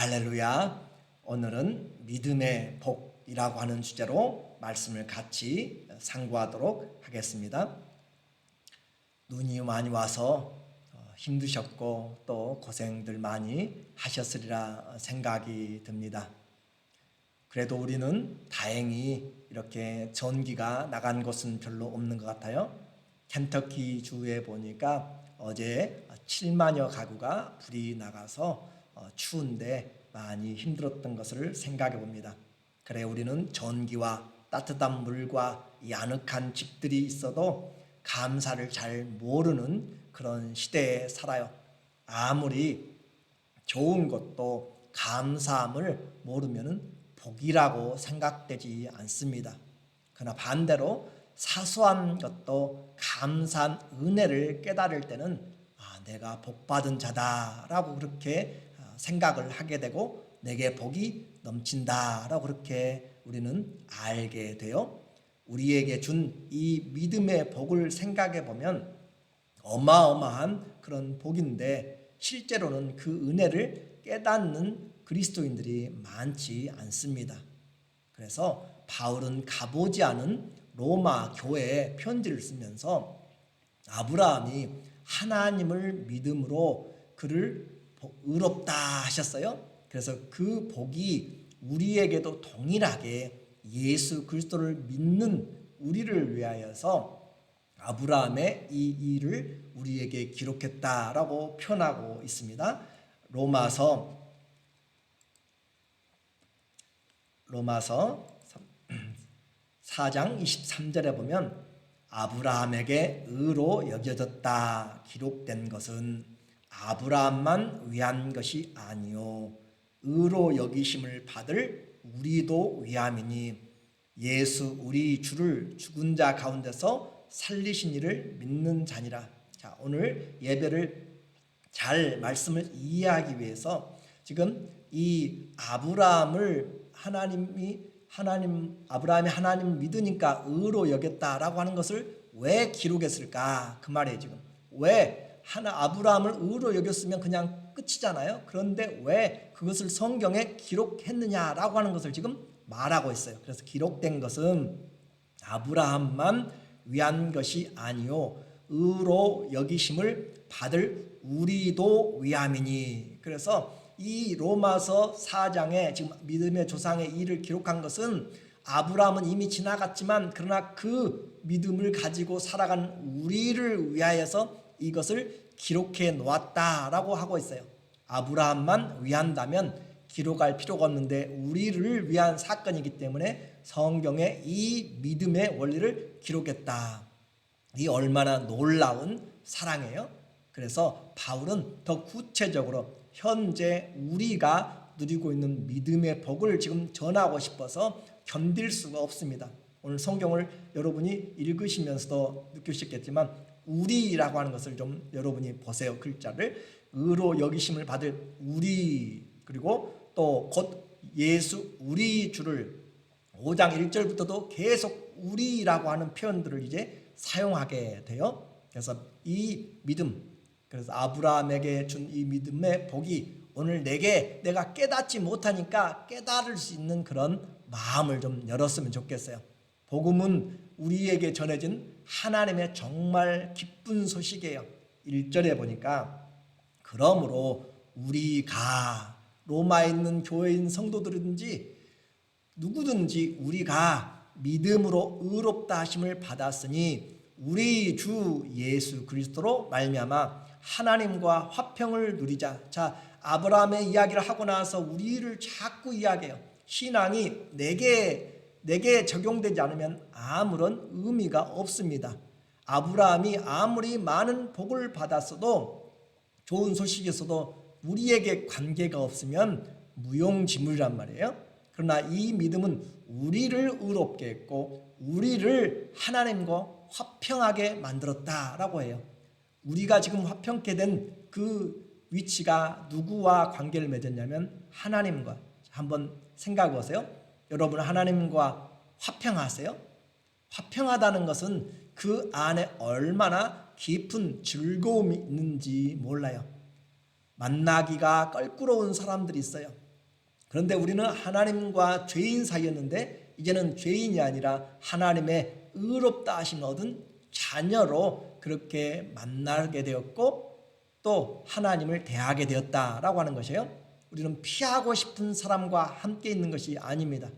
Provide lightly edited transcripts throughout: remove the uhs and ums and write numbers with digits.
할렐루야. 오늘은 믿음의 복이라고 하는 주제로 말씀을 같이 상고하도록 하겠습니다. 눈이 많이 와서 힘드셨고 또 고생들 많이 하셨으리라 생각이 듭니다. 그래도 우리는 다행히 이렇게 전기가 나간 곳은 별로 없는 것 같아요. 켄터키 주에 보니까 어제 7만여 가구가 불이 나가서 추운데 많이 힘들었던 것을 생각해 봅니다. 그래, 우리는 전기와 따뜻한 물과 이 아늑한 집들이 있어도 감사를 잘 모르는 그런 시대에 살아요. 아무리 좋은 것도 감사함을 모르면 복이라고 생각되지 않습니다. 그러나 반대로 사소한 것도 감사한 은혜를 깨달을 때는 내가 복받은 자다라고 그렇게 생각을 하게 되고 내게 복이 넘친다라고 그렇게 우리는 알게 돼요. 우리에게 준 이 믿음의 복을 생각해 보면 어마어마한 그런 복인데 실제로는 그 은혜를 깨닫는 그리스도인들이 많지 않습니다. 그래서 바울은 가보지 않은 로마 교회에 편지를 쓰면서 아브라함이 하나님을 믿음으로 그를 의롭다 하셨어요. 그래서 그 복이 우리에게도 동일하게 예수 그리스도를 믿는 우리를 위하여서 아브라함의 이 일을 우리에게 기록했다라고 표현하고 있습니다. 로마서 4장 23절에 보면 아브라함에게 의로 여겨졌다 기록된 것은 아브라함만 위한 것이 아니요 의로 여기심을 받을 우리도 위함이니 예수 우리 주를 죽은 자 가운데서 살리신 이를 믿는 자니라. 자, 오늘 예배를 잘 말씀을 이해하기 위해서 지금 이 아브라함이 하나님 믿으니까 의로 여겼다라고 하는 것을 왜 기록했을까? 그 말이에요. 지금 왜 아브라함을 의로 여겼으면 그냥 끝이잖아요. 그런데 왜 그것을 성경에 기록했느냐라고 하는 것을 지금 말하고 있어요. 그래서 기록된 것은 아브라함만 위한 것이 아니요 의로 여기심을 받을 우리도 위함이니. 그래서 이 로마서 4장에 지금 믿음의 조상의 일을 기록한 것은 아브라함은 이미 지나갔지만 그러나 그 믿음을 가지고 살아간 우리를 위하여서 이것을 기록해 놓았다라고 하고 있어요. 아브라함만 위한다면 기록할 필요가 없는데 우리를 위한 사건이기 때문에 성경에 이 믿음의 원리를 기록했다. 이 얼마나 놀라운 사랑이에요. 그래서 바울은 더 구체적으로 현재 우리가 누리고 있는 믿음의 복을 지금 전하고 싶어서 견딜 수가 없습니다. 오늘 성경을 여러분이 읽으시면서도 느끼셨겠지만 우리라고 하는 것을 좀 여러분이 보세요. 글자를 의로 여기심을 받을 우리, 그리고 또 곧 예수 우리 주를 5장 1절부터도 계속 우리라고 하는 표현들을 이제 사용하게 돼요. 그래서 이 믿음, 그래서 아브라함에게 준 이 믿음의 복이 오늘 내가 깨닫지 못하니까 깨달을 수 있는 그런 마음을 좀 열었으면 좋겠어요. 복음은 우리에게 전해진 하나님의 정말 기쁜 소식이에요. 1절에 보니까 그러므로 우리가 로마에 있는 교회인 성도들이든지 누구든지 우리가 믿음으로 의롭다 하심을 받았으니 우리 주 예수 그리스도로 말미암아 하나님과 화평을 누리자. 자, 아브라함의 이야기를 하고 나서 우리를 자꾸 이야기해요. 신앙이 내게 적용되지 않으면 아무런 의미가 없습니다. 아브라함이 아무리 많은 복을 받았어도 좋은 소식에서도 우리에게 관계가 없으면 무용지물이란 말이에요. 그러나 이 믿음은 우리를 의롭게 했고 우리를 하나님과 화평하게 만들었다라고 해요. 우리가 지금 화평케 된 그 위치가 누구와 관계를 맺었냐면 하나님과. 한번 생각해 보세요. 여러분 하나님과 화평하세요? 화평하다는 것은 그 안에 얼마나 깊은 즐거움이 있는지 몰라요. 만나기가 껄끄러운 사람들이 있어요. 그런데 우리는 하나님과 죄인 사이였는데 이제는 죄인이 아니라 하나님의 의롭다 하심을 얻은 자녀로 그렇게 만나게 되었고 또 하나님을 대하게 되었다라고 하는 것이에요. 우리는 피하고 싶은 사람과 함께 있는 것이 아닙니다.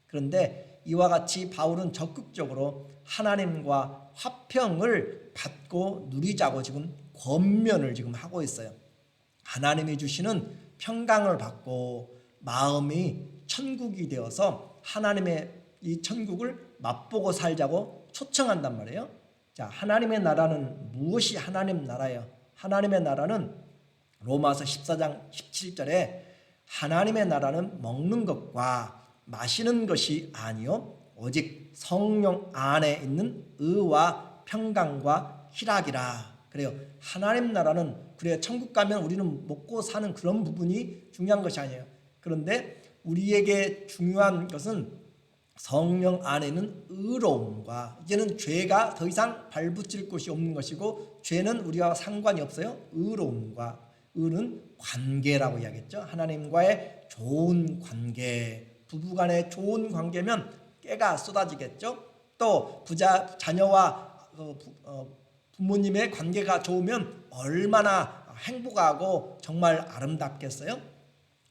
그런데 이와 같이 바울은 적극적으로 하나님과 화평을 받고 누리자고 지금 권면을 지금 하고 있어요. 하나님이 주시는 평강을 받고 마음이 천국이 되어서 하나님의 이 천국을 맛보고 살자고 초청한단 말이에요. 자, 하나님의 나라는 무엇이 하나님 나라예요? 하나님의 나라는 로마서 14장 17절에 하나님의 나라는 먹는 것과 마시는 것이 아니요 오직 성령 안에 있는 의와 평강과 희락이라. 그래요. 하나님 나라는 그래 천국 가면 우리는 먹고 사는 그런 부분이 중요한 것이 아니에요. 그런데 우리에게 중요한 것은 성령 안에 있는 의로움과 이제는 죄가 더 이상 발붙일 곳이 없는 것이고 죄는 우리와 상관이 없어요. 의로움과 의는 관계라고 이야기했죠. 하나님과의 좋은 관계, 부부간의 좋은 관계면 깨가 쏟아지겠죠. 또 자녀와 부모님의 관계가 좋으면 얼마나 행복하고 정말 아름답겠어요.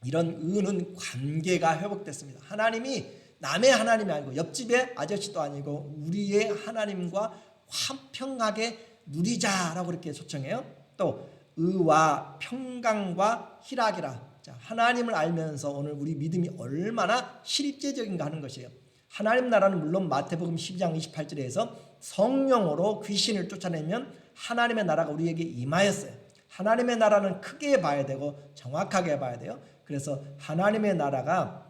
이런 의는 관계가 회복됐습니다. 하나님이 남의 하나님이 아니고 옆집의 아저씨도 아니고 우리의 하나님과 화평하게 누리자라고 그렇게 초청해요. 또 의와 평강과 희락이라. 자, 하나님을 알면서 오늘 우리 믿음이 얼마나 실제적인가 하는 것이에요. 하나님 나라는 물론 마태복음 12장 28절에서 성령으로 귀신을 쫓아내면 하나님의 나라가 우리에게 임하였어요. 하나님의 나라는 크게 봐야 되고 정확하게 봐야 돼요. 그래서 하나님의 나라가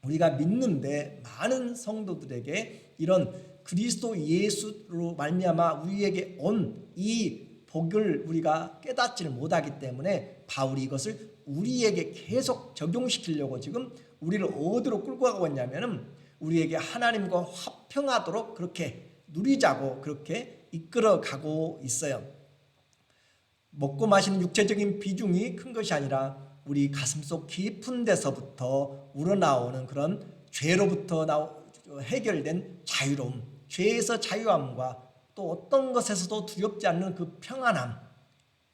우리가 믿는데 많은 성도들에게 이런 그리스도 예수로 말미암아 우리에게 온 이 복을 우리가 깨닫지를 못하기 때문에 바울이 이것을 우리에게 계속 적용시키려고 지금 우리를 어디로 끌고 가고 있냐면은 우리에게 하나님과 화평하도록 그렇게 누리자고 그렇게 이끌어 가고 있어요. 먹고 마시는 육체적인 비중이 큰 것이 아니라 우리 가슴속 깊은 데서부터 우러나오는 그런 죄로부터 해결된 자유로움, 죄에서 자유함과 또 어떤 것에서도 두렵지 않는 그 평안함,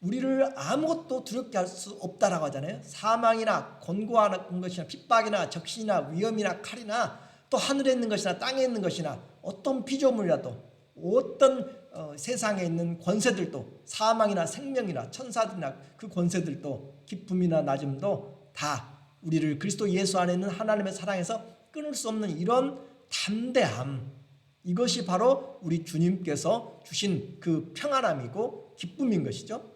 우리를 아무것도 두렵게 할 수 없다라고 하잖아요. 사망이나 권고하는 것이나 핍박이나 적신이나 위험이나 칼이나 또 하늘에 있는 것이나 땅에 있는 것이나 어떤 피조물이라도 어떤 세상에 있는 권세들도 사망이나 생명이나 천사들이나 그 권세들도 기쁨이나 낮음도 다 우리를 그리스도 예수 안에 있는 하나님의 사랑에서 끊을 수 없는 이런 담대함, 이것이 바로 우리 주님께서 주신 그 평안함이고 기쁨인 것이죠.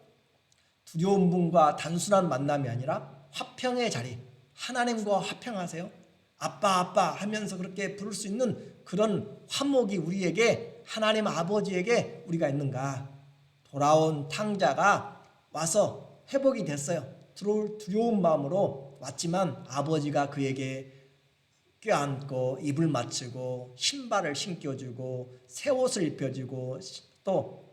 두려운 분과 단순한 만남이 아니라 화평의 자리, 하나님과 화평하세요. 아빠 아빠 하면서 그렇게 부를 수 있는 그런 화목이 우리에게 하나님 아버지에게 우리가 있는가. 돌아온 탕자가 와서 회복이 됐어요. 두려운 마음으로 왔지만 아버지가 그에게 껴안고 입을 맞추고 신발을 신겨주고 새 옷을 입혀주고 또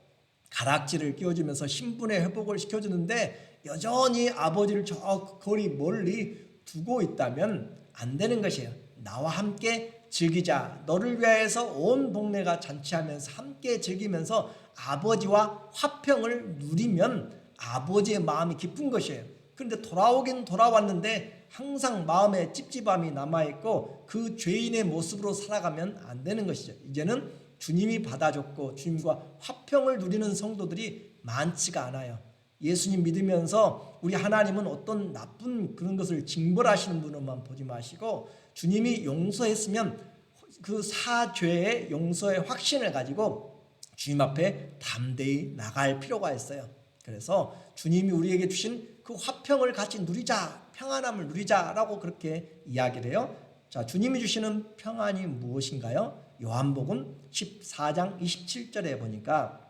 가락지를 끼워주면서 신분의 회복을 시켜주는데 여전히 아버지를 저 거리 멀리 두고 있다면 안 되는 것이에요. 나와 함께 즐기자. 너를 위하여서 온 동네가 잔치하면서 함께 즐기면서 아버지와 화평을 누리면 아버지의 마음이 기쁜 것이에요. 그런데 돌아오긴 돌아왔는데 항상 마음에 찝찝함이 남아있고 그 죄인의 모습으로 살아가면 안 되는 것이죠. 이제는 주님이 받아줬고 주님과 화평을 누리는 성도들이 많지가 않아요. 예수님 믿으면서 우리 하나님은 어떤 나쁜 그런 것을 징벌하시는 분으로만 보지 마시고 주님이 용서했으면 그 사죄의 용서의 확신을 가지고 주님 앞에 담대히 나갈 필요가 있어요. 그래서 주님이 우리에게 주신 그 화평을 같이 누리자, 평안함을 누리자라고 그렇게 이야기를 해요. 자, 주님이 주시는 평안이 무엇인가요? 요한복음 14장 27절에 보니까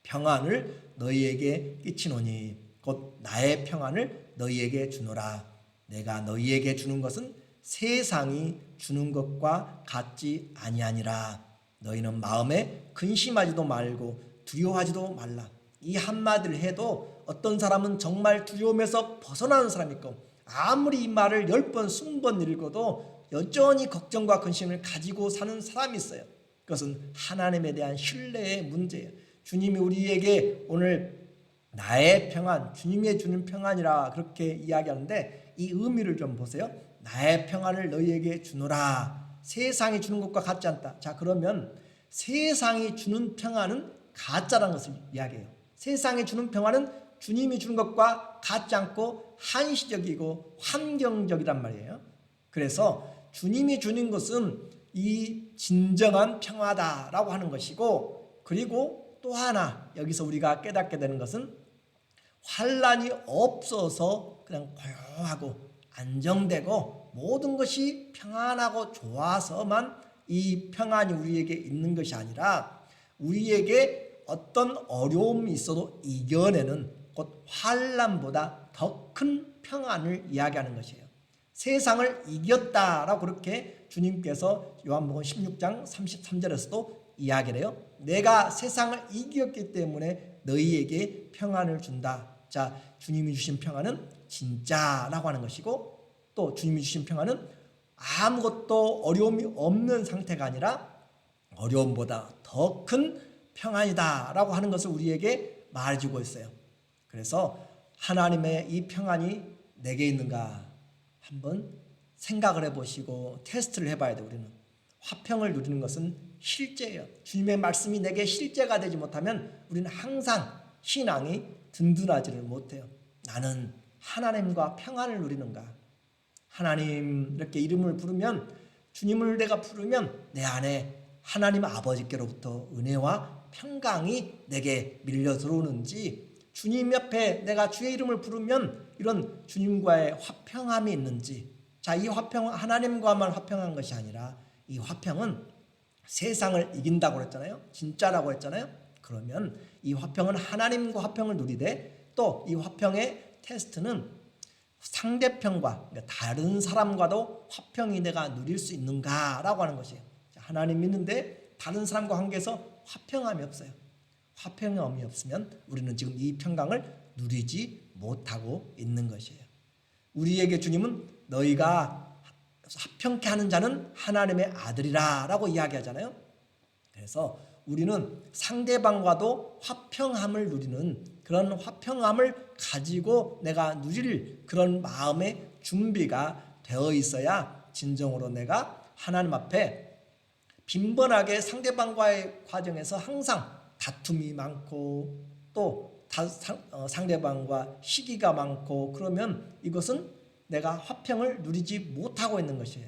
평안을 너희에게 끼치노니 곧 나의 평안을 너희에게 주노라. 내가 너희에게 주는 것은 세상이 주는 것과 같지 아니하니라. 너희는 마음에 근심하지도 말고 두려워하지도 말라. 이 한마디를 해도 어떤 사람은 정말 두려움에서 벗어나는 사람이 있고 아무리 이 말을 10번, 20번 읽어도 여전히 걱정과 근심을 가지고 사는 사람이 있어요. 그것은 하나님에 대한 신뢰의 문제예요. 주님이 우리에게 오늘 나의 평안, 주님이 주는 평안이라 그렇게 이야기하는데 이 의미를 좀 보세요. 나의 평안을 너희에게 주노라. 세상이 주는 것과 같지 않다. 자, 그러면 세상이 주는 평안은 가짜라는 것을 이야기해요. 세상이 주는 평안은 주님이 주는 것과 같지 않고 한시적이고 환경적이란 말이에요. 그래서 주님이 주는 것은 이 진정한 평화다라고 하는 것이고, 그리고 또 하나 여기서 우리가 깨닫게 되는 것은 환난이 없어서 그냥 고요하고 안정되고 모든 것이 평안하고 좋아서만 이 평안이 우리에게 있는 것이 아니라 우리에게 어떤 어려움이 있어도 이겨내는 곧 환난보다 더 큰 평안을 이야기하는 것이에요. 세상을 이겼다라고 그렇게 주님께서 요한복음 16장 33절에서도 이야기를 해요. 내가 세상을 이겼기 때문에 너희에게 평안을 준다. 자, 주님이 주신 평안은 진짜라고 하는 것이고, 또 주님이 주신 평안은 아무것도 어려움이 없는 상태가 아니라 어려움보다 더 큰 평안이다라고 하는 것을 우리에게 말해주고 있어요. 그래서 하나님의 이 평안이 내게 있는가 한번 생각을 해보시고 테스트를 해봐야 돼요. 우리는 화평을 누리는 것은 실제예요. 주님의 말씀이 내게 실제가 되지 못하면 우리는 항상 신앙이 든든하지를 못해요. 나는 하나님과 평안을 누리는가? 하나님 이렇게 이름을 부르면, 주님을 내가 부르면 내 안에 하나님 아버지께로부터 은혜와 평강이 내게 밀려 들어오는지, 주님 옆에 내가 주의 이름을 부르면 이런 주님과의 화평함이 있는지. 자, 이 화평은 하나님과만 화평한 것이 아니라 이 화평은 세상을 이긴다고 그랬잖아요. 진짜라고 했잖아요. 그러면 이 화평은 하나님과 화평을 누리되, 또 이 화평의 테스트는 상대편과, 그러니까 다른 사람과도 화평이 내가 누릴 수 있는가라고 하는 것이에요. 하나님 믿는데 다른 사람과 관계에서 화평함이 없어요. 화평함이 없으면 우리는 지금 이 평강을 누리지 못하고 있는 것이에요. 우리에게 주님은 너희가 화평케 하는 자는 하나님의 아들이라 라고 이야기하잖아요. 그래서 우리는 상대방과도 화평함을 누리는 그런 화평함을 가지고 내가 누릴 그런 마음의 준비가 되어 있어야 진정으로 내가 하나님 앞에 빈번하게 상대방과의 과정에서 항상 다툼이 많고 또 상대방과 시기가 많고 그러면 이것은 내가 화평을 누리지 못하고 있는 것이에요.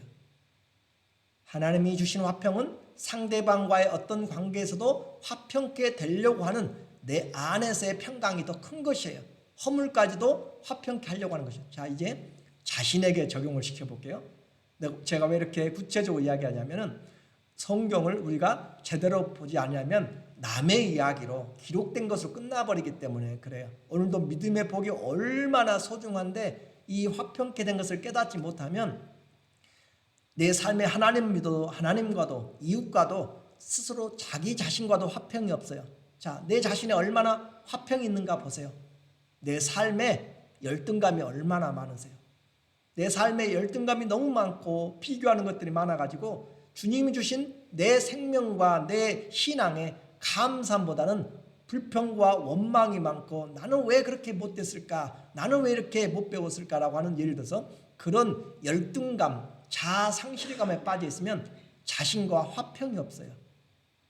하나님이 주신 화평은 상대방과의 어떤 관계에서도 화평케 되려고 하는 내 안에서의 평강이 더 큰 것이에요. 허물까지도 화평케 하려고 하는 것이에요. 자, 이제 자신에게 적용을 시켜볼게요. 제가 왜 이렇게 구체적으로 이야기하냐면은 성경을 우리가 제대로 보지 않으면 남의 이야기로 기록된 것으로 끝나버리기 때문에 그래요. 오늘도 믿음의 복이 얼마나 소중한데 이 화평케 된 것을 깨닫지 못하면 내 삶에 하나님 믿어도 하나님과도 이웃과도 스스로 자기 자신과도 화평이 없어요. 자, 내 자신에 얼마나 화평이 있는가 보세요. 내 삶에 열등감이 얼마나 많으세요. 내 삶에 열등감이 너무 많고 비교하는 것들이 많아가지고 주님이 주신 내 생명과 내 신앙에 감사함보다는 불평과 원망이 많고 나는 왜 그렇게 못됐을까? 나는 왜 이렇게 못 배웠을까라고 하는, 예를 들어서 그런 열등감, 자아 상실감에 빠져 있으면 자신과 화평이 없어요.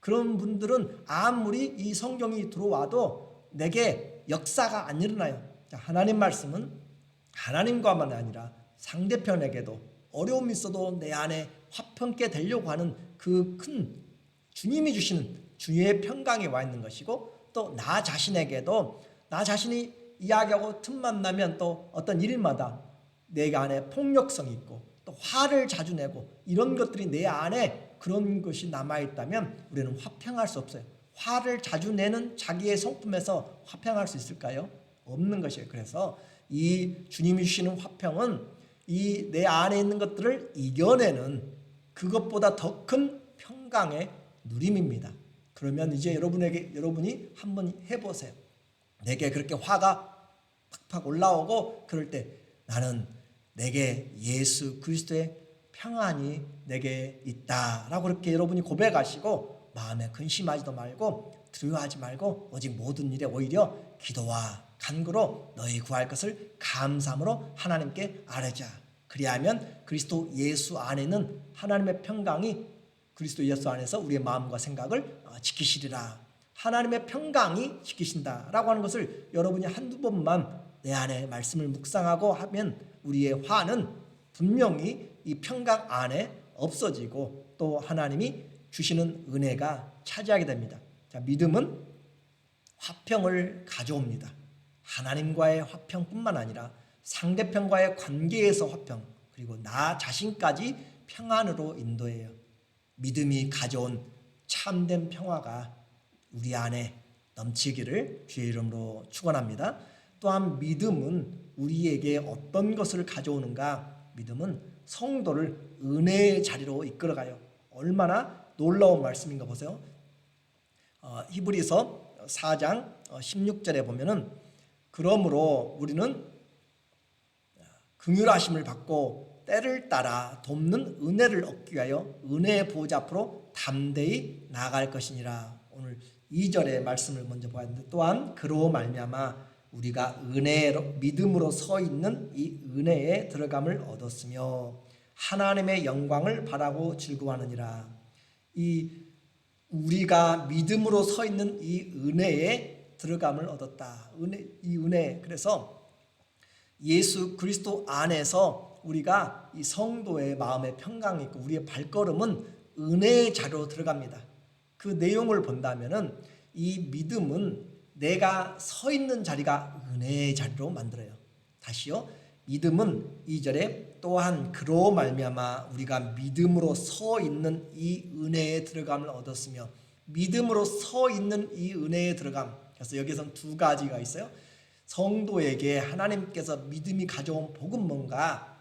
그런 분들은 아무리 이 성경이 들어와도 내게 역사가 안 일어나요. 하나님 말씀은 하나님과만 아니라 상대편에게도 어려움이 있어도 내 안에 화평케 되려고 하는 그 큰 주님이 주시는 주의 평강이 와 있는 것이고, 또 나 자신에게도 나 자신이 이야기하고 틈만 나면 또 어떤 일마다 내 안에 폭력성이 있고 또 화를 자주 내고 이런 것들이 내 안에 그런 것이 남아있다면 우리는 화평할 수 없어요. 화를 자주 내는 자기의 성품에서 화평할 수 있을까요? 없는 것이에요. 그래서 이 주님이 주시는 화평은 이 내 안에 있는 것들을 이겨내는 그것보다 더 큰 평강의 누림입니다. 그러면 이제 여러분이 한번 해보세요. 내게 그렇게 화가 팍팍 올라오고 그럴 때 나는 내게 예수 그리스도의 평안이 내게 있다라고 그렇게 여러분이 고백하시고 마음에 근심하지도 말고 두려워하지 말고 오직 모든 일에 오히려 기도와 간구로 너희 구할 것을 감사함으로 하나님께 아뢰자. 그리하면 그리스도 예수 안에는 하나님의 평강이 그리스도 예수 안에서 우리의 마음과 생각을 지키시리라. 하나님의 평강이 지키신다라고 하는 것을 여러분이 한두 번만 내 안에 말씀을 묵상하고 하면 우리의 화는 분명히 이 평강 안에 없어지고 또 하나님이 주시는 은혜가 차지하게 됩니다. 자, 믿음은 화평을 가져옵니다. 하나님과의 화평뿐만 아니라 상대편과의 관계에서 화평, 그리고 나 자신까지 평안으로 인도해요. 믿음이 가져온 참된 평화가 우리 안에 넘치기를 주의 이름으로 축원합니다. 또한 믿음은 우리에게 어떤 것을 가져오는가? 믿음은 성도를 은혜의 자리로 이끌어가요. 얼마나 놀라운 말씀인가 보세요. 히브리서 4장 16절에 보면은 그러므로 우리는 긍휼하심을 받고 때를 따라 돕는 은혜를 얻기 위하여 은혜의 보좌 앞으로 담대히 나아갈 것이니라. 오늘 2절의 말씀을 먼저 봐야 하는데 또한 그로 말미암아 우리가 은혜로 믿음으로 서 있는 이 은혜에 들어감을 얻었으며 하나님의 영광을 바라고 즐거워하느니라. 이 우리가 믿음으로 서 있는 이 은혜에 들어감을 얻었다. 이 은혜. 그래서 예수 그리스도 안에서 우리가 이 성도의 마음에 평강이 있고 우리의 발걸음은 은혜의 자리로 들어갑니다. 그 내용을 본다면은 이 믿음은 내가 서 있는 자리가 은혜의 자리로 만들어요. 다시요. 믿음은 2절에 또한 그로 말미암아 우리가 믿음으로 서 있는 이 은혜에 들어감을 얻었으며 믿음으로 서 있는 이 은혜에 들어감. 그래서 여기서는 두 가지가 있어요. 성도에게 하나님께서 믿음이 가져온 복은 뭔가?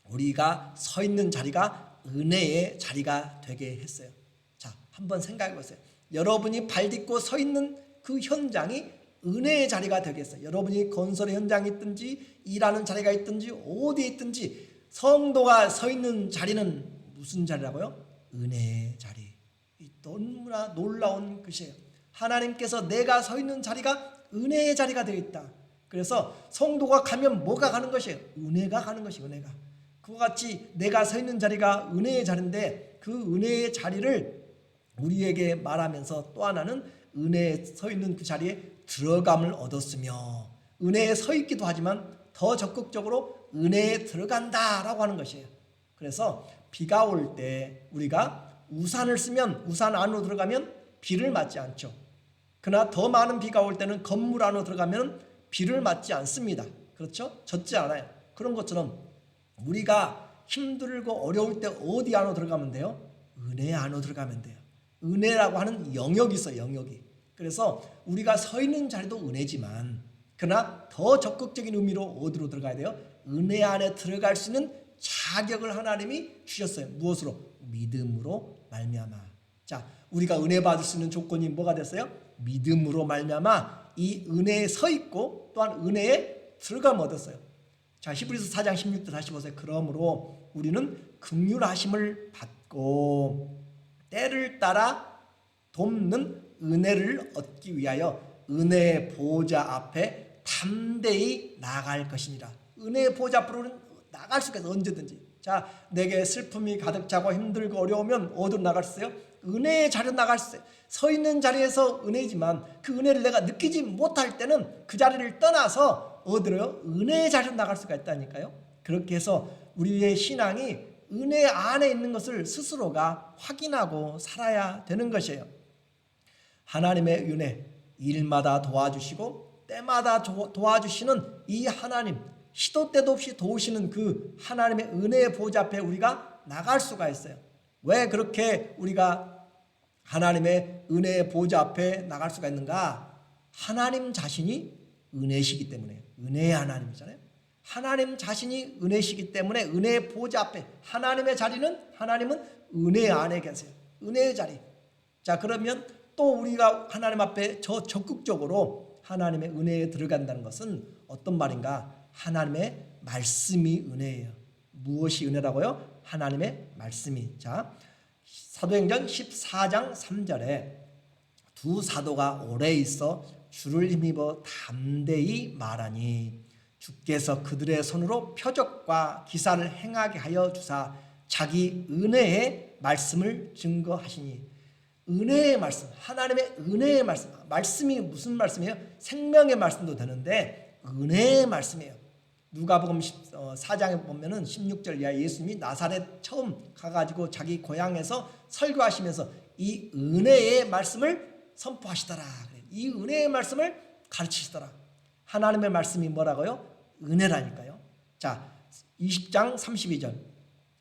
우리가 서 있는 자리가 은혜의 자리가 되게 했어요. 자, 한번 생각해 보세요. 여러분이 발 딛고 서 있는 그 현장이 은혜의 자리가 되겠어요. 여러분이 건설의 현장이 있든지 일하는 자리가 있든지 어디에 있든지 성도가 서 있는 자리는 무슨 자리라고요? 은혜의 자리. 너무나 놀라운 것이에요. 하나님께서 내가 서 있는 자리가 은혜의 자리가 되어 있다. 그래서 성도가 가면 뭐가 가는 것이에요? 은혜가 가는 것이에요. 은혜가. 그와 같이 내가 서 있는 자리가 은혜의 자리인데 그 은혜의 자리를 우리에게 말하면서 또 하나는 은혜에 서 있는 그 자리에 들어감을 얻었으며 은혜에 서 있기도 하지만 더 적극적으로 은혜에 들어간다라고 하는 것이에요. 그래서 비가 올 때 우리가 우산을 쓰면 우산 안으로 들어가면 비를 맞지 않죠. 그러나 더 많은 비가 올 때는 건물 안으로 들어가면 비를 맞지 않습니다. 그렇죠? 젖지 않아요. 그런 것처럼 우리가 힘들고 어려울 때 어디 안으로 들어가면 돼요? 은혜 안으로 들어가면 돼요. 은혜라고 하는 영역이 있어요. 영역이. 그래서 우리가 서 있는 자리도 은혜지만 그러나 더 적극적인 의미로 어디로 들어가야 돼요? 은혜 안에 들어갈 수 있는 자격을 하나님이 주셨어요. 무엇으로? 믿음으로 말미암아. 자, 우리가 은혜 받을 수 있는 조건이 뭐가 됐어요? 믿음으로 말미암아 이 은혜에 서 있고 또한 은혜에 들어감 얻었어요. 자, 히브리서 4장 16절 다시 보세요. 그러므로 우리는 긍휼하심을 받고 때를 따라 돕는 은혜를 얻기 위하여 은혜의 보좌 앞에 담대히 나아갈 것이니라. 은혜의 보좌 앞으로는 나갈 수가 있어요. 언제든지. 자, 내게 슬픔이 가득 차고 힘들고 어려우면 어디로 나갈 수 있어요? 은혜의 자리로 나갈 수 있어요. 서 있는 자리에서 은혜지만 그 은혜를 내가 느끼지 못할 때는 그 자리를 떠나서 어디로요? 은혜의 자리로 나갈 수가 있다니까요. 그렇게 해서 우리의 신앙이 은혜 안에 있는 것을 스스로가 확인하고 살아야 되는 것이에요. 하나님의 은혜, 일마다 도와주시고 때마다 도와주시는 이 하나님, 시도 때도 없이 도우시는 그 하나님의 은혜의 보좌 앞에 우리가 나갈 수가 있어요. 왜 그렇게 우리가 하나님의 은혜의 보좌 앞에 나갈 수가 있는가? 하나님 자신이 은혜시기 때문에. 은혜의 하나님이잖아요. 하나님 자신이 은혜시기 때문에 은혜의 보좌 앞에 하나님의 자리는 하나님은 은혜 안에 계세요. 은혜의 자리. 자, 그러면 또 우리가 하나님 앞에 저 적극적으로 하나님의 은혜에 들어간다는 것은 어떤 말인가? 하나님의 말씀이 은혜예요. 무엇이 은혜라고요? 하나님의 말씀이. 자, 사도행전 14장 3절에 두 사도가 오래 있어 주를 힘입어 담대히 말하니 주께서 그들의 손으로 표적과 기사를 행하게 하여 주사 자기 은혜의 말씀을 증거하시니. 은혜의 말씀, 하나님의 은혜의 말씀. 말씀이 무슨 말씀이에요? 생명의 말씀도 되는데 은혜의 말씀이에요. 누가복음 4장에 보면은 16절 이하 예수님이 나사렛 처음 가가지고 자기 고향에서 설교하시면서 이 은혜의 말씀을 선포하시더라. 이 은혜의 말씀을 가르치시더라. 하나님의 말씀이 뭐라고요? 은혜라니까요. 자, 20장 32절.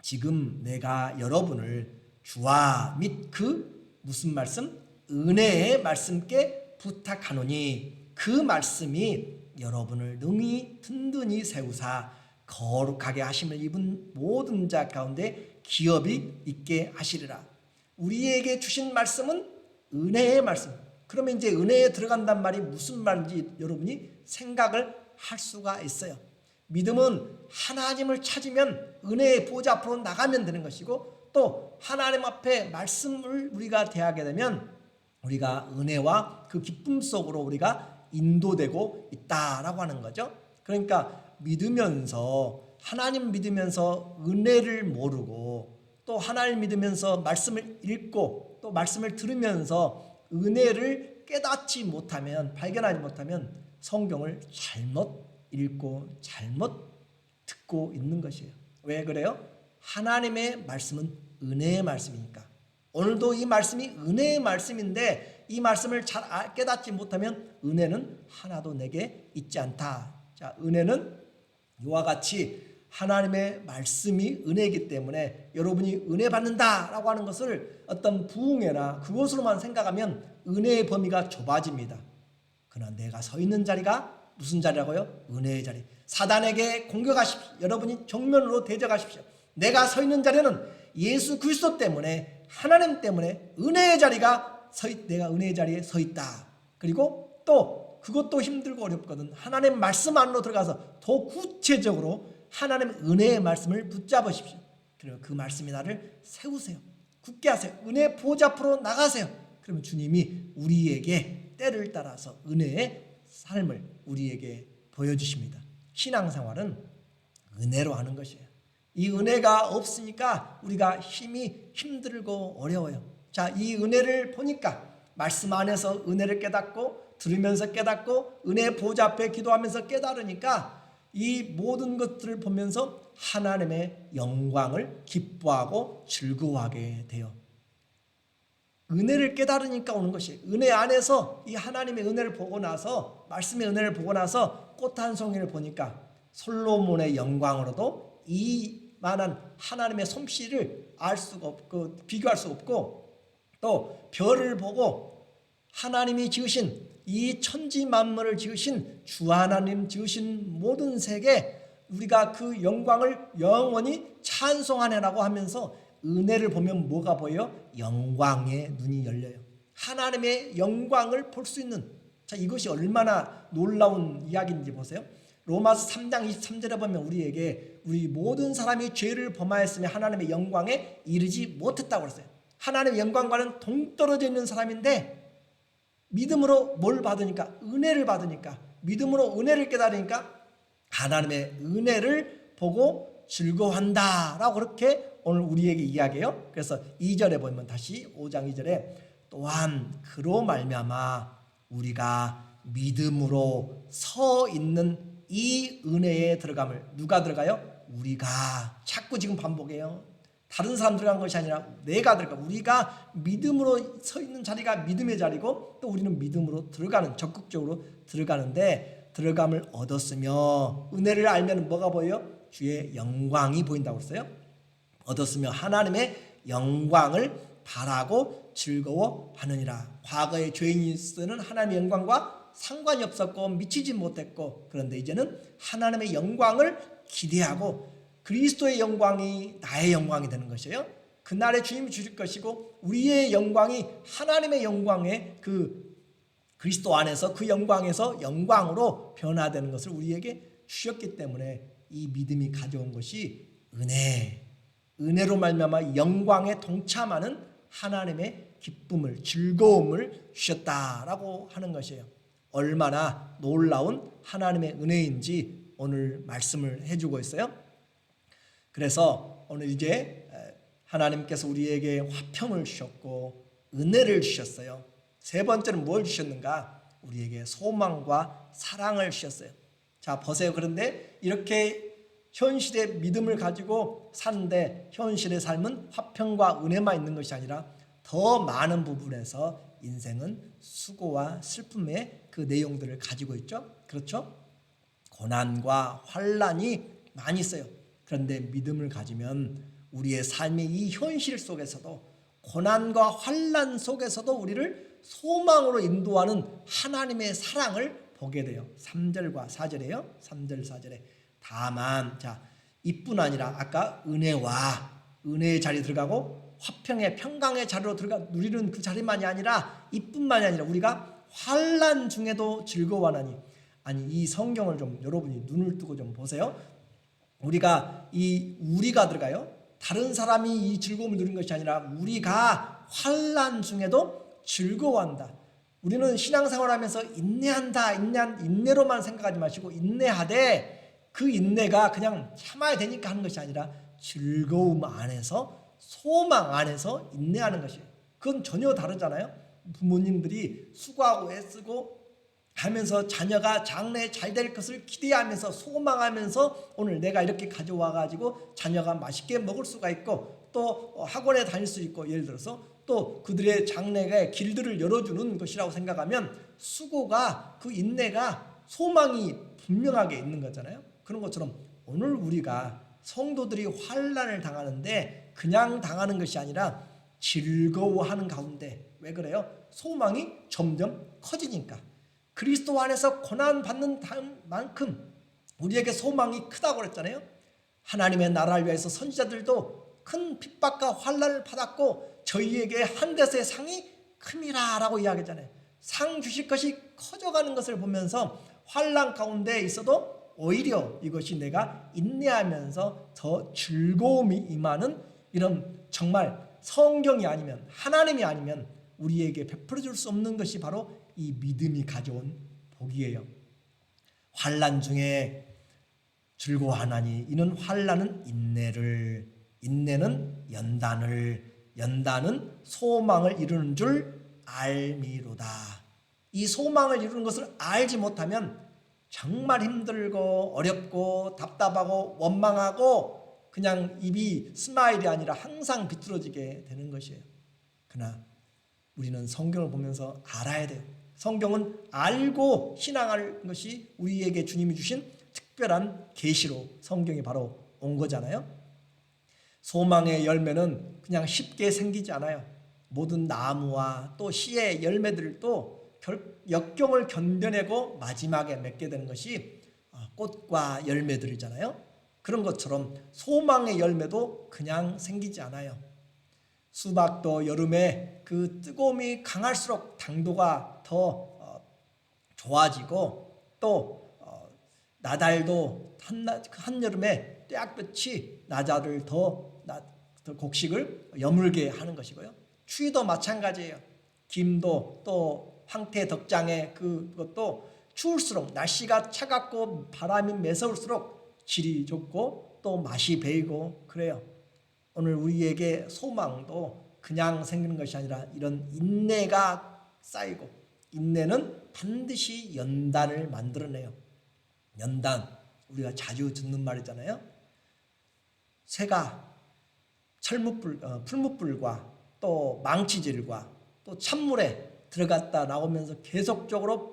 지금 내가 여러분을 주와 및 그 무슨 말씀? 은혜의 말씀께 부탁하노니 그 말씀이 여러분을 능히 든든히 세우사 거룩하게 하심을 입은 모든 자 가운데 기업이 있게 하시리라. 우리에게 주신 말씀은 은혜의 말씀. 그러면 이제 은혜에 들어간단 말이 무슨 말인지 여러분이 생각을 할 수가 있어요. 믿음은 하나님을 찾으면 은혜의 보좌 앞으로 나가면 되는 것이고, 또 하나님 앞에 말씀을 우리가 대하게 되면 우리가 은혜와 그 기쁨 속으로 우리가 인도되고 있다라고 하는 거죠. 그러니까 믿으면서, 하나님 믿으면서 은혜를 모르고, 또 하나님 믿으면서 말씀을 읽고 또 말씀을 들으면서 은혜를 깨닫지 못하면, 발견하지 못하면 성경을 잘못 읽고 잘못 듣고 있는 것이에요. 왜 그래요? 하나님의 말씀은 은혜의 말씀이니까. 오늘도 이 말씀이 은혜의 말씀인데 이 말씀을 잘 깨닫지 못하면 은혜는 하나도 내게 있지 않다. 자, 은혜는 이와 같이 하나님의 말씀이 은혜이기 때문에 여러분이 은혜 받는다라고 하는 것을 어떤 부흥회나 그것으로만 생각하면 은혜의 범위가 좁아집니다. 그러나 내가 서 있는 자리가 무슨 자리라고요? 은혜의 자리. 사단에게 공격하십시오. 여러분이 정면으로 대적하십시오. 내가 서 있는 자리는 예수 그리스도 때문에, 하나님 때문에 은혜의 자리가 내가 은혜의 자리에 서 있다. 그리고 또 그것도 힘들고 어렵거든. 하나님 말씀 안으로 들어가서 더 구체적으로 하나님의 은혜의 말씀을 붙잡으십시오. 그리고 그 말씀이 나를 세우세요. 굳게 하세요. 은혜의 보좌 앞으로 나가세요. 그러면 주님이 우리에게 때를 따라서 은혜의 삶을 우리에게 보여주십니다. 신앙생활은 은혜로 하는 것이에요. 이 은혜가 없으니까 우리가 힘들고 어려워요. 자, 이 은혜를 보니까 말씀 안에서 은혜를 깨닫고 들으면서 깨닫고 은혜의 보좌 앞에 기도하면서 깨달으니까 이 모든 것들을 보면서 하나님의 영광을 기뻐하고 즐거워하게 돼요. 은혜를 깨달으니까 오는 것이에요. 은혜 안에서 이 하나님의 은혜를 보고 나서, 말씀의 은혜를 보고 나서 꽃 한 송이를 보니까 솔로몬의 영광으로도 이만한 하나님의 솜씨를 알 수가 없고 비교할 수 없고, 또 별을 보고 하나님이 지으신 이 천지 만물을 지으신 주 하나님 지으신 모든 세계, 우리가 그 영광을 영원히 찬송하네라고 하면서 은혜를 보면 뭐가 보여요? 영광의 눈이 열려요. 하나님의 영광을 볼 수 있는, 자, 이것이 얼마나 놀라운 이야기인지 보세요. 로마서 3장 23절에 보면 우리 모든 사람이 죄를 범하였으며 하나님의 영광에 이르지 못했다고 그랬어요. 하나님의 영광과는 동떨어져 있는 사람인데 믿음으로 뭘 받으니까? 은혜를 받으니까, 믿음으로 은혜를 깨달으니까 하나님의 은혜를 보고 즐거워한다라고 그렇게 오늘 우리에게 이야기해요. 그래서 2절에 보면 다시 5장 2절에 또한 그로 말미암아 우리가 믿음으로 서 있는 이 은혜에 들어감을, 누가 들어가요? 우리가. 자꾸 지금 반복해요. 다른 사람 들어간 것이 아니라 내가 들어가. 우리가 믿음으로 서 있는 자리가 믿음의 자리고, 또 우리는 믿음으로 들어가는, 적극적으로 들어가는데 들어감을 얻었으며, 은혜를 알면 뭐가 보여요? 주의 영광이 보인다고 했어요. 얻었으며 하나님의 영광을 바라고 즐거워하느니라. 과거의 죄인이서는 하나님의 영광과 상관이 없었고 미치지 못했고, 그런데 이제는 하나님의 영광을 기대하고 그리스도의 영광이 나의 영광이 되는 것이에요. 그날에 주님이 주실 것이고, 우리의 영광이 하나님의 영광의 그 그리스도 안에서 그 영광에서 영광으로 변화되는 것을 우리에게 주셨기 때문에 이 믿음이 가져온 것이 은혜로 말미암아 영광에 동참하는 하나님의 기쁨을, 즐거움을 주셨다라고 하는 것이에요. 얼마나 놀라운 하나님의 은혜인지 오늘 말씀을 해주고 있어요. 그래서 오늘 이제 하나님께서 우리에게 화평을 주셨고 은혜를 주셨어요. 세 번째는 뭘 주셨는가? 우리에게 소망과 사랑을 주셨어요. 자, 보세요. 그런데 이렇게 현실의 믿음을 가지고 사는데 현실의 삶은 화평과 은혜만 있는 것이 아니라 더 많은 부분에서 인생은 수고와 슬픔의 그 내용들을 가지고 있죠. 그렇죠? 고난과 환난이 많이 있어요. 그런데 믿음을 가지면 우리의 삶의 이 현실 속에서도 고난과 환난 속에서도 우리를 소망으로 인도하는 하나님의 사랑을 보게 돼요. 3절과 4절이에요. 3절 4절에 다만 자 이뿐 아니라 아까 은혜의 자리에 들어가고 화평의 평강의 자리로 들어가 누리는 그 자리만이 아니라 이뿐만이 아니라 우리가 환난 중에도 즐거워하나니. 아니 이 성경을 좀 여러분이 눈을 뜨고 좀 보세요. 우리가 들어가요. 다른 사람이 이 즐거움을 누리는 것이 아니라 우리가 환난 중에도 즐거워한다. 우리는 신앙생활하면서 인내로만 생각하지 마시고 인내하되 그 인내가 그냥 참아야 되니까 하는 것이 아니라 즐거움 안에서 소망 안에서 인내하는 것이에요. 그건 전혀 다르잖아요. 부모님들이 수고하고 애쓰고 하면서 자녀가 장래에 잘 될 것을 기대하면서 소망하면서 오늘 내가 이렇게 가져와 가지고 자녀가 맛있게 먹을 수가 있고 또 학원에 다닐 수 있고 예를 들어서 또 그들의 장래의 길들을 열어주는 것이라고 생각하면 수고가 그 인내가 소망이 분명하게 있는 거잖아요. 그런 것처럼 오늘 우리가 성도들이 환난을 당하는데 그냥 당하는 것이 아니라 즐거워하는 가운데 왜 그래요? 소망이 점점 커지니까. 그리스도 안에서 고난받는 만큼 우리에게 소망이 크다고 그랬잖아요. 하나님의 나라를 위해서 선지자들도 큰 핍박과 환난을 받았고 저희에게 한 데서의 상이 큼이라 라고 이야기했잖아요. 상 주실 것이 커져가는 것을 보면서 환난 가운데 있어도 오히려 이것이 내가 인내하면서 더 즐거움이 임하는 이런 정말 성경이 아니면 하나님이 아니면 우리에게 베풀어 줄 수 없는 것이 바로 이 믿음이 가져온 복이에요. 환난 중에 즐거워하나니 이는 환난은 인내는 연단은 소망을 이루는 줄 알미로다. 이 소망을 이루는 것을 알지 못하면 정말 힘들고 어렵고 답답하고 원망하고 그냥 입이 스마일이 아니라 항상 비뚤어지게 되는 것이에요. 그러나 우리는 성경을 보면서 알아야 돼요. 성경은 알고 신앙하는 것이 우리에게 주님이 주신 특별한 계시로 성경이 바로 온 거잖아요. 소망의 열매는 그냥 쉽게 생기지 않아요. 모든 나무와 또 씨의 열매들도 역경을 견뎌내고 마지막에 맺게 되는 것이 꽃과 열매들이잖아요. 그런 것처럼 소망의 열매도 그냥 생기지 않아요. 수박도 여름에 그 뜨거움이 강할수록 당도가 더 좋아지고 또 나달도 한여름에 떼약볕이 나달을 더 곡식을 여물게 하는 것이고요. 추위도 마찬가지예요. 김도 또 황태 덕장의 그것도 추울수록 날씨가 차갑고 바람이 매서울수록 질이 좋고 또 맛이 배이고 그래요. 오늘 우리에게 소망도 그냥 생기는 것이 아니라 이런 인내가 쌓이고 인내는 반드시 연단을 만들어내요. 연단, 우리가 자주 듣는 말이잖아요. 새가 풀무불과 또 망치질과 또 찬물에 들어갔다 나오면서 계속적으로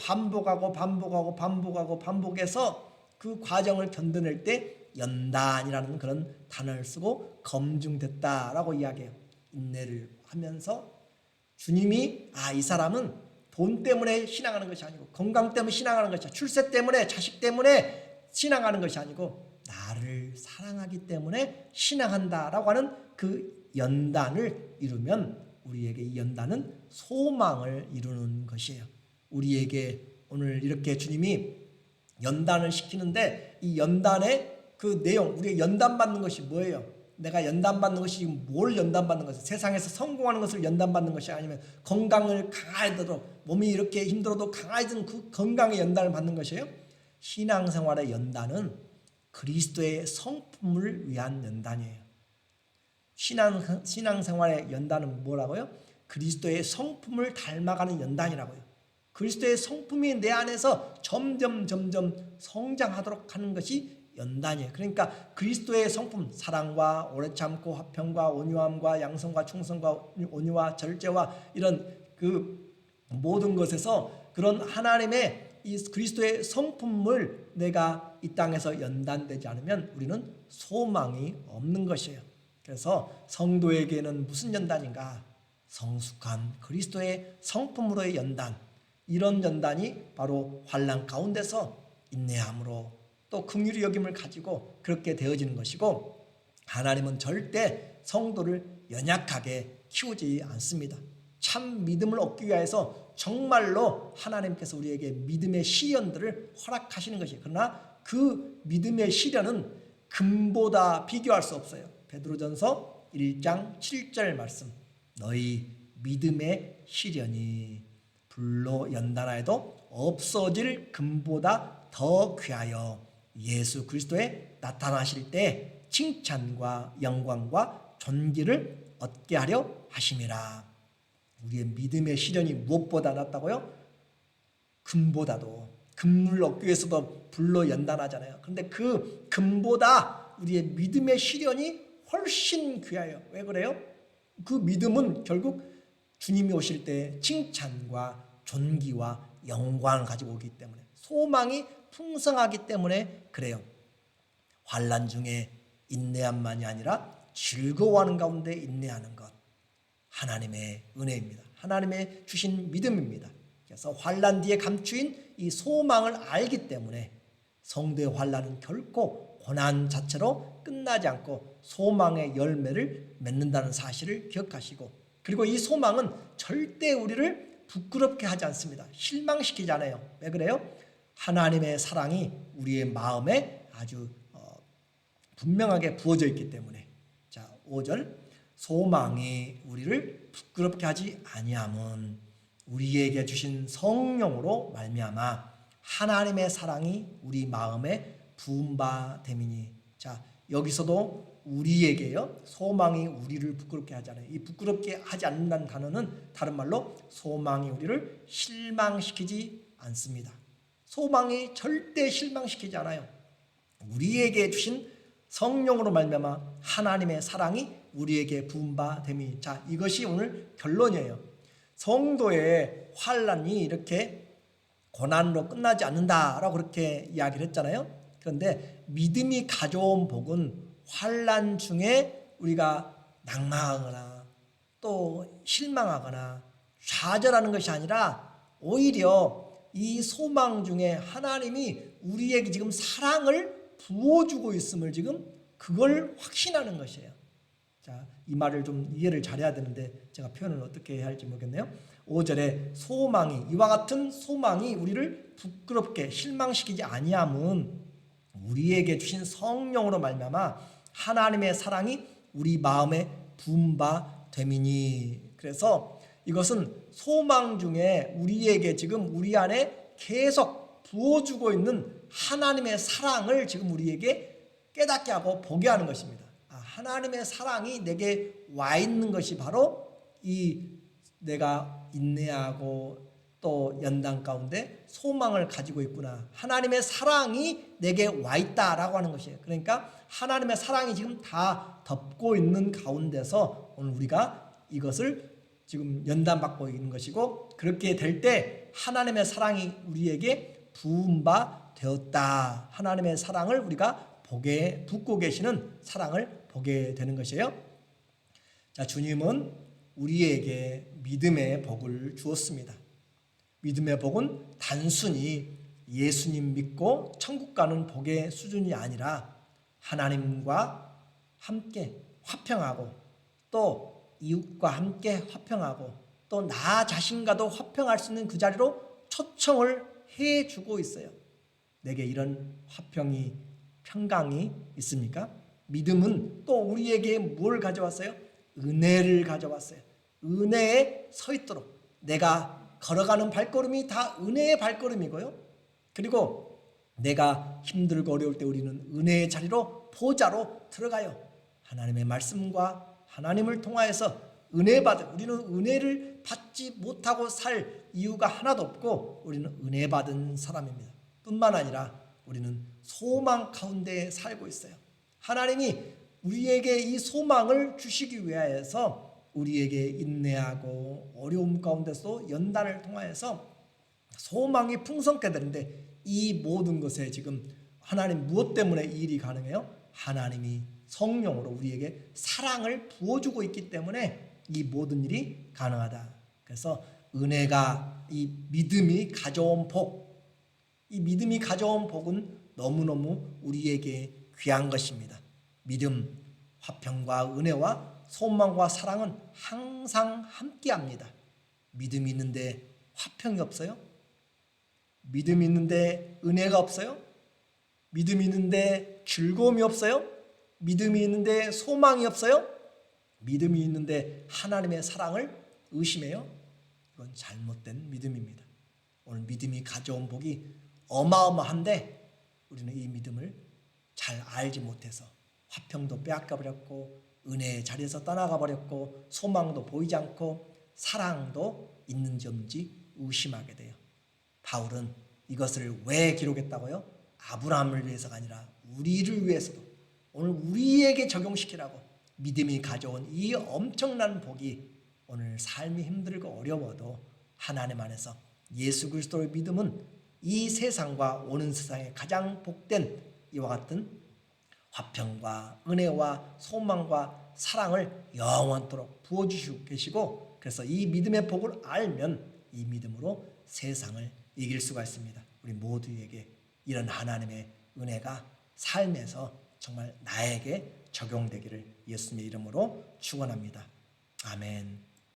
반복해서 그 과정을 견뎌낼 때 연단이라는 그런 단어를 쓰고 검증됐다라고 이야기해요. 인내를 하면서 주님이 이 사람은 돈 때문에 신앙하는 것이 아니고 건강 때문에 신앙하는 것이 아니고 출세 때문에 자식 때문에 신앙하는 것이 아니고 나를 사랑하기 때문에 신앙한다라고 하는 그 연단을 이루면 우리에게 이 연단은 소망을 이루는 것이에요. 우리에게 오늘 이렇게 주님이 연단을 시키는데 이 연단의 그 내용, 우리가 연단받는 것이 뭐예요? 내가 연단받는 것이 지금 뭘 연단받는 것이, 세상에서 성공하는 것을 연단받는 것이 아니면 건강을 강화하도록, 몸이 이렇게 힘들어도 강화해진 그 건강의 연단을 받는 것이에요? 신앙생활의 연단은 그리스도의 성품을 위한 연단이에요. 신앙생활의 연단은 뭐라고요? 그리스도의 성품을 닮아가는 연단이라고요. 그리스도의 성품이 내 안에서 점점 성장하도록 하는 것이 연단이에요. 그러니까 그리스도의 성품, 사랑과 오래 참고 화평과 온유함과 양성과 충성과 온유와 절제와 이런 그 모든 것에서 그런 하나님의 이 그리스도의 성품을 내가 이 땅에서 연단되지 않으면 우리는 소망이 없는 것이에요. 그래서 성도에게는 무슨 연단인가? 성숙한 그리스도의 성품으로의 연단. 이런 연단이 바로 환난 가운데서 인내함으로 또 긍휼히 여김을 가지고 그렇게 되어지는 것이고, 하나님은 절대 성도를 연약하게 키우지 않습니다. 참 믿음을 얻기 위해서 정말로 하나님께서 우리에게 믿음의 시련들을 허락하시는 것이에요. 그러나 그 믿음의 시련은 금보다 비교할 수 없어요. 베드로전서 1장 7절 말씀, 너희 믿음의 시련이 불로 연단하여도 없어질 금보다 더 귀하여 예수 그리스도에 나타나실 때 칭찬과 영광과 존귀를 얻게 하려 하심이라. 우리의 믿음의 시련이 무엇보다 낫다고요? 금보다도. 금을 얻기 위해서도 불로 연단하잖아요. 그런데 그 금보다 우리의 믿음의 시련이 훨씬 귀해요. 왜 그래요? 그 믿음은 결국 주님이 오실 때 칭찬과 존귀와 영광을 가지고 오기 때문에, 소망이 풍성하기 때문에 그래요. 환난 중에 인내함만이 아니라 즐거워하는 가운데 인내하는 것, 하나님의 은혜입니다. 하나님의 주신 믿음입니다. 그래서 환난 뒤에 감추인 이 소망을 알기 때문에 성도의 환난은 결코 고난 자체로 끝나지 않고 소망의 열매를 맺는다는 사실을 기억하시고, 그리고 이 소망은 절대 우리를 부끄럽게 하지 않습니다. 실망시키지 않아요. 왜 그래요? 하나님의 사랑이 우리의 마음에 아주 분명하게 부어져 있기 때문에. 자, 5절, 소망이 우리를 부끄럽게 하지 아니함은 우리에게 주신 성령으로 말미암아 하나님의 사랑이 우리 마음에 부은 바 됨이니. 자, 여기서도 우리에게요, 소망이 우리를 부끄럽게 하지 않아요. 이 부끄럽게 하지 않는다는 단어는 다른 말로 소망이 우리를 실망시키지 않습니다. 소망이 절대 실망시키지 않아요. 우리에게 주신 성령으로 말미암아 하나님의 사랑이 우리에게 부은 바 됨이. 자, 이것이 오늘 결론이에요. 성도의 환난이 이렇게 고난으로 끝나지 않는다라고 그렇게 이야기를 했잖아요. 그런데 믿음이 가져온 복은 환난 중에 우리가 낙망하거나 또 실망하거나 좌절하는 것이 아니라 오히려 이 소망 중에 하나님이 우리에게 지금 사랑을 부어주고 있음을 지금 그걸 확신하는 것이에요. 자, 이 말을 좀 이해를 잘해야 되는데 제가 표현을 어떻게 해야 할지 모르겠네요. 5절에 소망이, 이와 같은 소망이 우리를 부끄럽게 실망시키지 아니함은 우리에게 주신 성령으로 말미암아 하나님의 사랑이 우리 마음에 부은 바 됨이니. 그래서 이것은 소망 중에 우리에게 지금 우리 안에 계속 부어주고 있는 하나님의 사랑을 지금 우리에게 깨닫게 하고 보게 하는 것입니다. 하나님의 사랑이 내게 와 있는 것이 바로 이 내가 인내하고 또 연단 가운데 소망을 가지고 있구나. 하나님의 사랑이 내게 와 있다라고 하는 것이에요. 그러니까 하나님의 사랑이 지금 다 덮고 있는 가운데서 오늘 우리가 이것을 지금 연단받고 있는 것이고, 그렇게 될 때 하나님의 사랑이 우리에게 부은 바 되었다. 하나님의 사랑을 우리가 보게, 붓고 계시는 사랑을 보게 되는 것이에요. 자, 주님은 우리에게 믿음의 복을 주었습니다. 믿음의 복은 단순히 예수님 믿고 천국 가는 복의 수준이 아니라 하나님과 함께 화평하고 또 이웃과 함께 화평하고 또 나 자신과도 화평할 수 있는 그 자리로 초청을 해주고 있어요. 내게 이런 화평이 평강이 있습니까? 믿음은 또 우리에게 뭘 가져왔어요? 은혜를 가져왔어요. 은혜에 서 있도록 내가 걸어가는 발걸음이 다 은혜의 발걸음이고요. 그리고 내가 힘들고 어려울 때 우리는 은혜의 자리로 보좌로 들어가요. 하나님의 말씀과 하나님을 통하여서 은혜 받은, 우리는 은혜를 받지 못하고 살 이유가 하나도 없고 우리는 은혜 받은 사람입니다. 뿐만 아니라 우리는 소망 가운데 살고 있어요. 하나님이 우리에게 이 소망을 주시기 위하여서 우리에게 인내하고 어려움 가운데서 연단을 통하여서 소망이 풍성케 되는데, 이 모든 것에 지금 하나님 무엇 때문에 이 일이 가능해요? 하나님이 성령으로 우리에게 사랑을 부어주고 있기 때문에 이 모든 일이 가능하다. 그래서 은혜가, 이 믿음이 가져온 복, 이 믿음이 가져온 복은 너무너무 우리에게 귀한 것입니다. 믿음, 화평과 은혜와 소망과 사랑은 항상 함께합니다. 믿음이 있는데 화평이 없어요? 믿음이 있는데 은혜가 없어요? 믿음이 있는데 즐거움이 없어요? 믿음이 있는데 소망이 없어요? 믿음이 있는데 하나님의 사랑을 의심해요? 이건 잘못된 믿음입니다. 오늘 믿음이 가져온 복이 어마어마한데 우리는 이 믿음을 잘 알지 못해서 화평도 빼앗겨버렸고 은혜의 자리에서 떠나가 버렸고 소망도 보이지 않고 사랑도 있는지 없는지 의심하게 돼요. 바울은 이것을 왜 기록했다고요? 아브라함을 위해서가 아니라 우리를 위해서도, 오늘 우리에게 적용시키라고 믿음이 가져온 이 엄청난 복이 오늘 삶이 힘들고 어려워도 하나님 안에서 예수 그리스도의 믿음은 이 세상과 오는 세상에 가장 복된 이와 같은 화평과 은혜와 소망과 사랑을 영원토록 부어주시고 계시고, 그래서 이 믿음의 복을 알면 이 믿음으로 세상을 이길 수가 있습니다. 우리 모두에게 이런 하나님의 은혜가 삶에서 정말 나에게 적용되기를 예수님의 이름으로 축원합니다. 아멘.